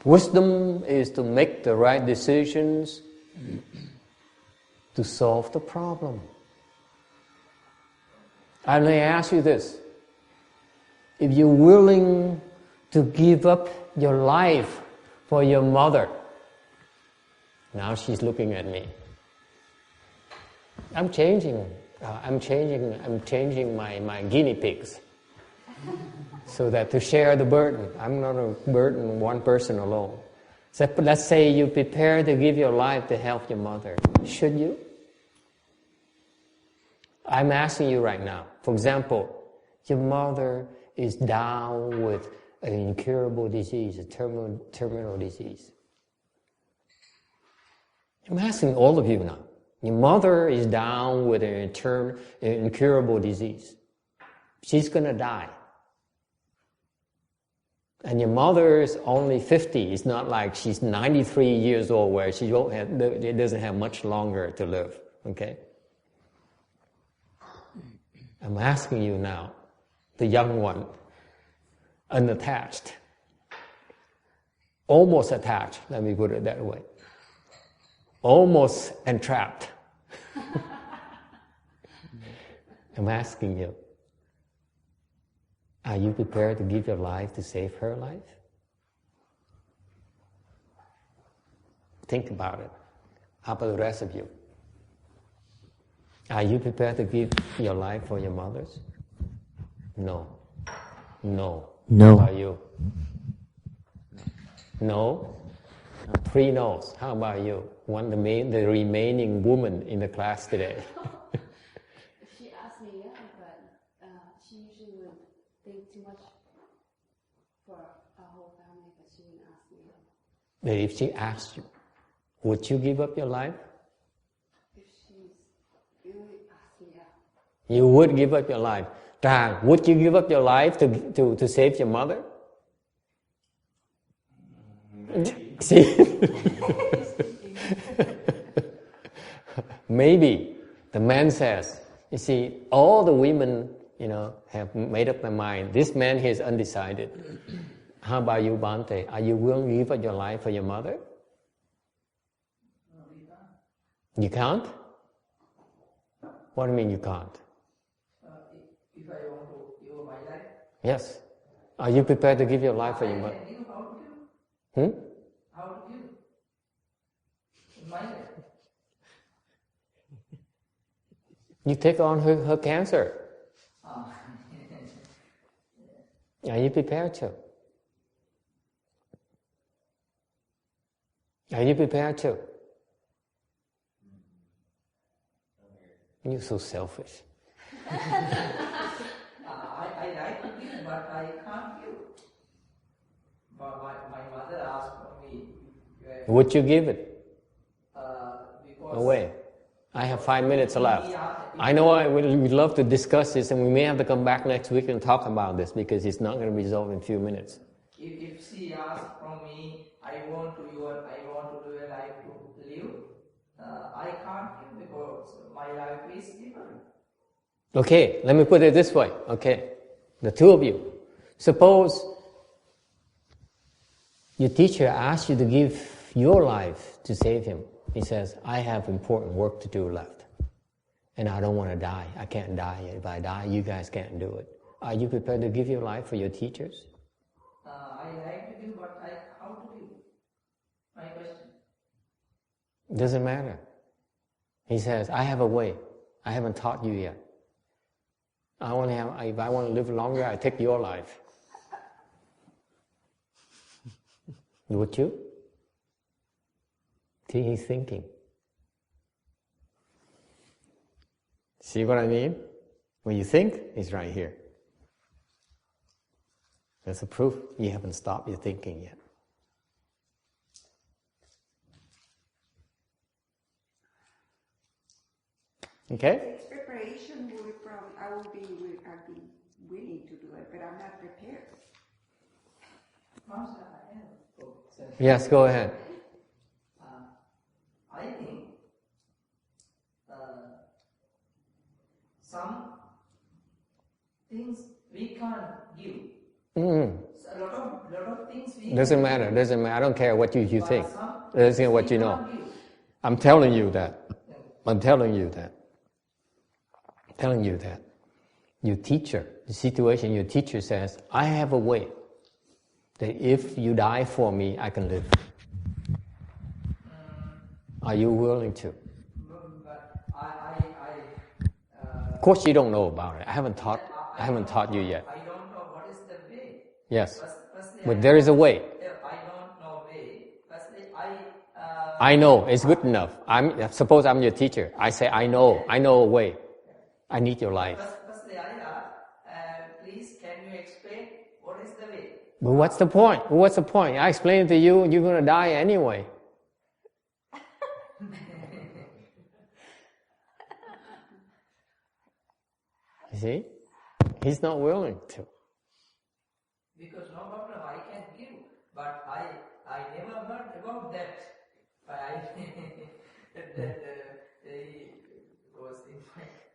S1: Wisdom is to make the right decisions to solve the problem. I may ask you this. If you're willing to give up your life for your mother, now she's looking at me. I'm changing my guinea pigs. So that to share the burden. I'm not a burden one person alone. So let's say you prepare to give your life to help your mother. Should you? I'm asking you right now. For example, your mother is down with an incurable disease, a terminal disease. I'm asking all of you now. Your mother is down with an incurable disease. She's going to die. And your mother is only 50. It's not like she's 93 years old where she doesn't have much longer to live. Okay? I'm asking you now, the young one, unattached, almost attached, let me put it that way, almost entrapped. I'm asking you, are you prepared to give your life to save her life? Think about it. How about the rest of you? Are you prepared to give your life for your mothers? No. No.
S2: No.
S1: How about you? No? 3 no's. How about you? The remaining woman in the class today.
S3: She asked me, yeah, but she usually would think too much for our whole family, but she wouldn't ask me.
S1: But if she asked you, would you give up your life?
S3: If she's really asked me, yeah.
S1: You would give up your life. Trang, would you give up your life to save your mother? See? Maybe. The man says, you see, all the women, have made up their mind. This man here is undecided. How about you, Bhante? Are you willing to give up your life for your mother? You can't? What do you mean you can't?
S5: If I want to give my life,
S1: Yes. Are you prepared to give your life for your mother?
S5: I can give how to give. How to give? In my life.
S1: You take on her cancer. Are you prepared to? Are you prepared to? You're so selfish.
S5: I like to give, but I can't give. But my mother asked me.
S1: Would you give it
S5: Because
S1: away? I have 5 minutes left. I know we'd love to discuss this, and we may have to come back next week and talk about this because it's not going to resolve in a few minutes.
S5: If she asks from me, I want to do a life to live, I can't give because my life is different.
S1: Okay, let me put it this way. Okay, the two of you. Suppose your teacher asks you to give your life to save him. He says, I have important work to do left. And I don't want to die. I can't die. If I die, you guys can't do it. Are you prepared to give your life for your teachers?
S5: I like to give, but how to give? My question.
S1: Doesn't matter. He says, I have a way. I haven't taught you yet. If I want to live longer, I take your life. Would you? See, he's thinking. See what I mean? When you think, it's right here. That's a proof you haven't stopped your thinking yet. Okay?
S4: It's preparation I'll be willing to do it, but I'm not prepared.
S5: Master,
S1: Yes, go ahead.
S5: I think some things we can't give.
S1: Mm-hmm.
S5: So a lot of things we
S1: Doesn't matter. I don't care what you think.
S5: Some
S1: Doesn't care what you know.
S5: can't give.
S1: I'm telling you that. Your teacher, the situation, your teacher says, I have a way that if you die for me, I can live. Are you willing to?
S5: But
S1: Of course you don't know about it. I haven't taught you yet.
S5: I don't know what is the way.
S1: Yes.
S5: Firstly,
S1: But there is a way.
S5: I don't know way. Firstly,
S1: I know, it's good enough. Suppose I'm your teacher. I say, I know a way. I need your life.
S5: Firstly, I ask, please can you explain what is the way?
S1: But what's the point? I explain it to you, you're going to die anyway. You see? He's not willing to.
S5: Because no problem, I can give, but I never heard about that.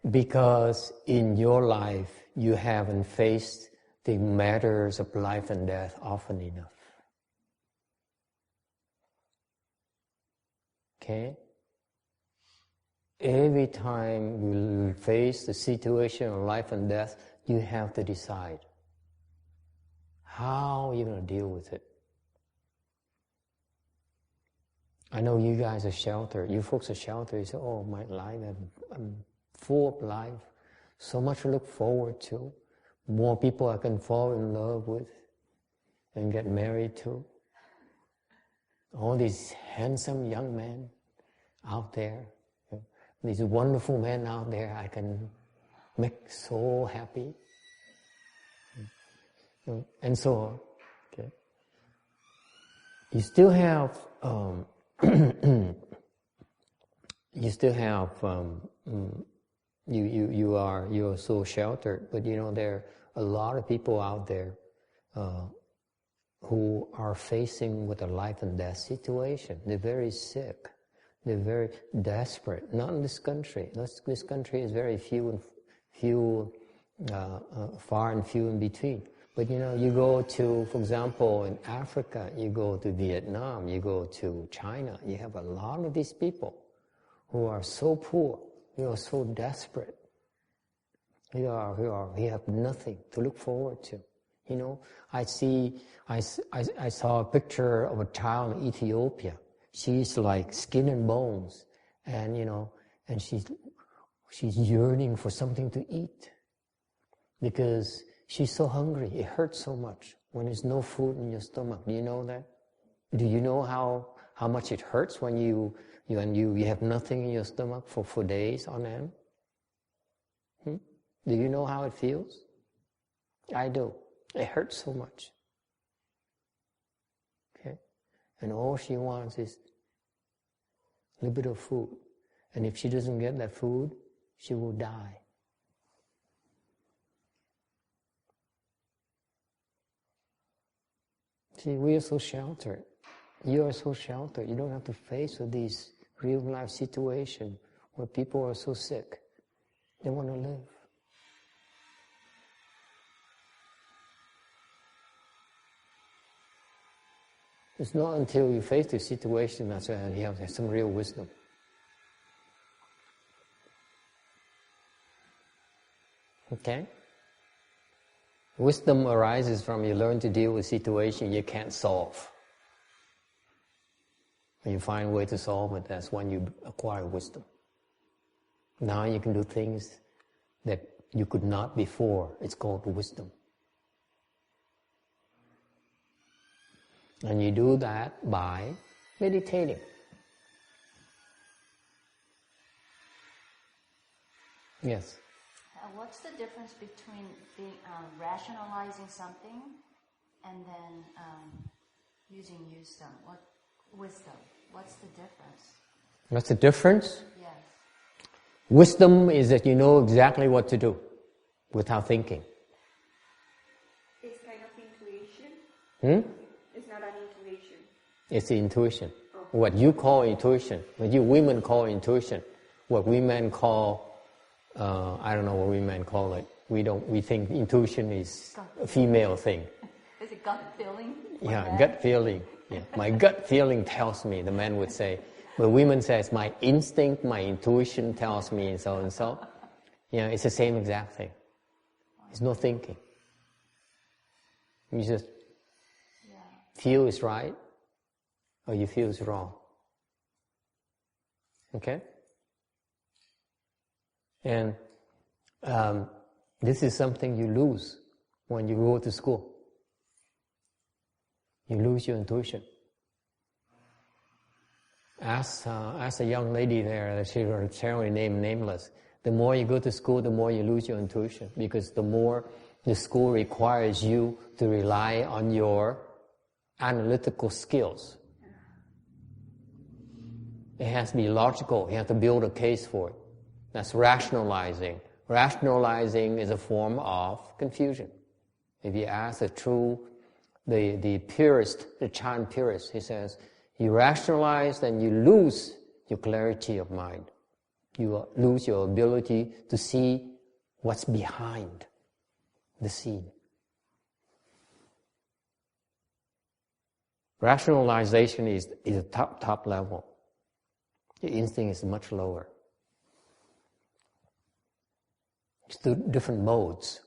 S1: Because in your life, you haven't faced the matters of life and death often enough. Okay? every time you face the situation of life and death, you have to decide how you're going to deal with it. I know you guys are sheltered. You folks are sheltered. You say, oh, my life, I'm full of life. So much to look forward to. More people I can fall in love with and get married to. All these handsome young men out there. These wonderful men out there I can make so happy. And so on. Okay. You still have you are so sheltered, but there are a lot of people out there who are facing with a life and death situation. They're very sick. They're very desperate. Not in this country. This country is very far and few in between. But you go to, for example, in Africa, you go to Vietnam, you go to China, you have a lot of these people who are so poor, who are so desperate. You have nothing to look forward to. I saw a picture of a child in Ethiopia. She's like skin and bones, and and she's yearning for something to eat because she's so hungry. It hurts so much when there's no food in your stomach. Do you know that? Do you know how much it hurts when you have nothing in your stomach for days on end? Do you know how it feels? I do. It hurts so much. Okay? And all she wants is a little bit of food. And if she doesn't get that food, she will die. See, we are so sheltered. You are so sheltered. You don't have to face with these real-life situations where people are so sick. They want to live. It's not until you face the situation that you have some real wisdom. Okay? Wisdom arises from you learn to deal with situations you can't solve. When you find a way to solve it, that's when you acquire wisdom. Now you can do things that you could not before. It's called wisdom. And you do that by meditating. Yes?
S7: What's the difference between rationalizing something and then using wisdom? Wisdom. What's the difference?
S1: What's the difference?
S7: Yes.
S1: Wisdom is that you know exactly what to do without thinking.
S4: It's kind of intuition. It's not an intuition.
S1: It's the intuition.
S4: Okay.
S1: What you call intuition, what you women call intuition, what we men call, I don't know what we men call it. We think intuition is a female thing.
S7: Is it gut feeling?
S1: Yeah, gut feeling. Yeah, my gut feeling tells me, the man would say. But women says, my instinct, my intuition tells me, and so and so. Yeah, it's the same exact thing. It's no thinking. You just feel it's right, or you feel it's wrong. Okay? And this is something you lose when you go to school. You lose your intuition. Ask a young lady there, she will generally name nameless. The more you go to school, the more you lose your intuition, because the more the school requires you to rely on your analytical skills. It has to be logical. You have to build a case for it. That's rationalizing. Rationalizing is a form of confusion. If you ask the purist, the Chan purist, he says, you rationalize, then you lose your clarity of mind. You lose your ability to see what's behind the scene. Rationalization is a top level. The instinct is much lower. It's two different modes.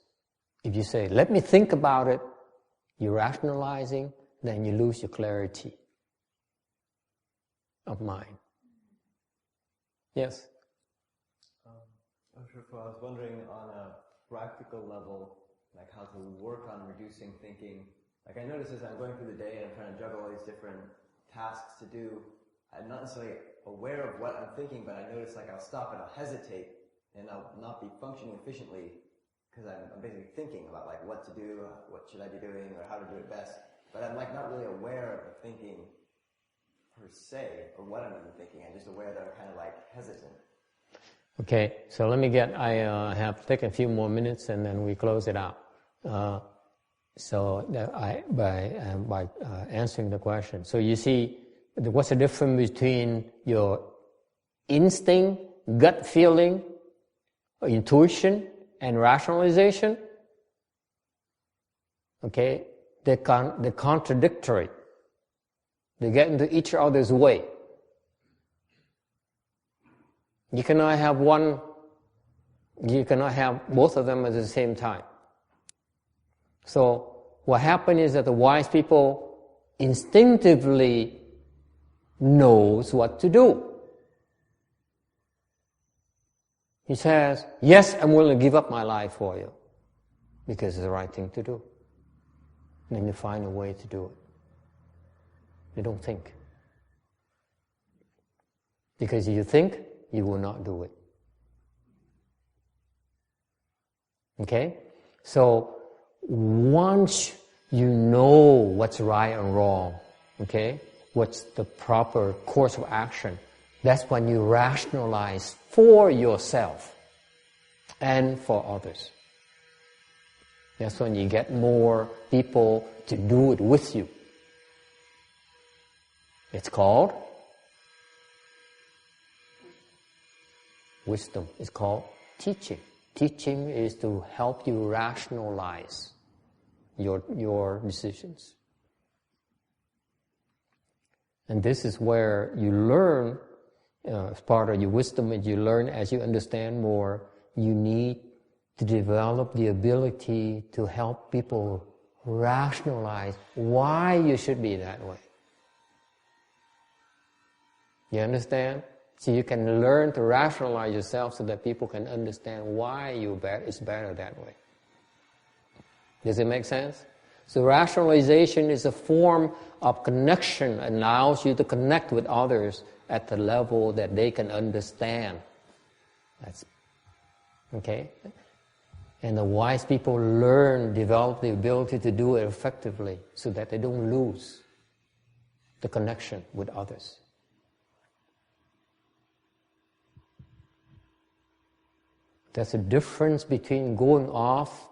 S1: If you say, let me think about it, you're rationalizing, then you lose your clarity of mind. Yes?
S6: I was wondering on a practical level, like how to work on reducing thinking. Like I notice as I'm going through the day and I'm trying to juggle all these different tasks to do, I'm not necessarily aware of what I'm thinking, but I notice like I'll stop and I'll hesitate and I'll not be functioning efficiently because I'm basically thinking about like what to do, what should I be doing, or how to do it best. But I'm like not really aware of the thinking per se, or what I'm even thinking. I'm just aware that I'm kind of like hesitant.
S1: Okay, so let me get, I have taken a few more minutes and then we close it out. By answering the question. So you see, what's the difference between your instinct, gut feeling, intuition, and rationalization? Okay, they're contradictory. They get into each other's way. You cannot have both of them at the same time. So what happens is that the wise people instinctively knows what to do. He says, yes, I'm willing to give up my life for you because it's the right thing to do. And then you find a way to do it. You don't think. Because if you think, you will not do it. Okay? So, once you know what's right and wrong, okay, what's the proper course of action, that's when you rationalize for yourself and for others. That's when you get more people to do it with you. It's called wisdom. It's called teaching. Teaching is to help you rationalize your decisions. And this is where you learn, as part of your wisdom, and you learn as you understand more, you need to develop the ability to help people rationalize why you should be that way. You understand? So you can learn to rationalize yourself so that people can understand why it's better that way. Does it make sense? So rationalization is a form of connection, allows you to connect with others at the level that they can understand. That's okay? And the wise people develop the ability to do it effectively so that they don't lose the connection with others. There's a difference between going off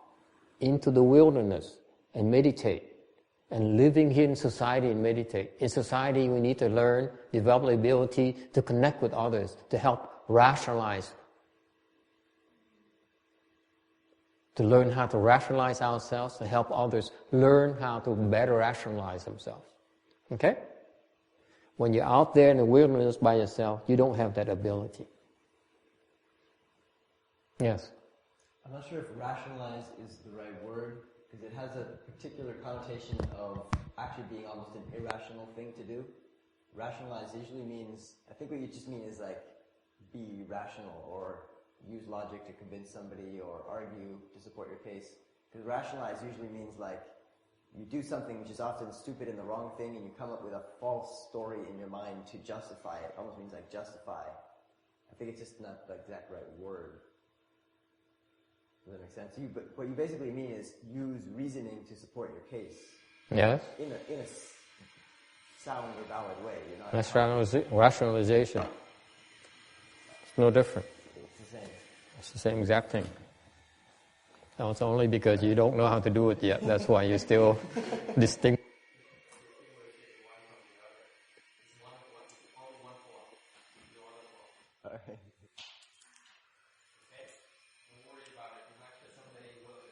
S1: into the wilderness and meditate and living here in society and meditate. In society, we need to learn, develop the ability to connect with others, to help rationalize, to learn how to rationalize ourselves, to help others learn how to better rationalize themselves. Okay? When you're out there in the wilderness by yourself, you don't have that ability. Yes?
S6: I'm not sure if rationalize is the right word, because it has a particular connotation of actually being almost an irrational thing to do. Rationalize usually means, I think what you just mean is like, be rational, or use logic to convince somebody, or argue to support your case. Because rationalize usually means like, you do something which is often stupid and the wrong thing, and you come up with a false story in your mind to justify it. It almost means like justify. I think it's just not the exact right word. Does that make sense to you? But what you basically mean is use reasoning to support your case.
S1: Yes.
S6: In a sound or valid way. You're not.
S1: That's rationalization. It's no different.
S6: It's the same.
S1: It's the same exact thing. Now, it's only because you don't know how to do it yet. That's why you're still distinct.
S6: All right.
S5: Don't worry about it. You might get somebody who will.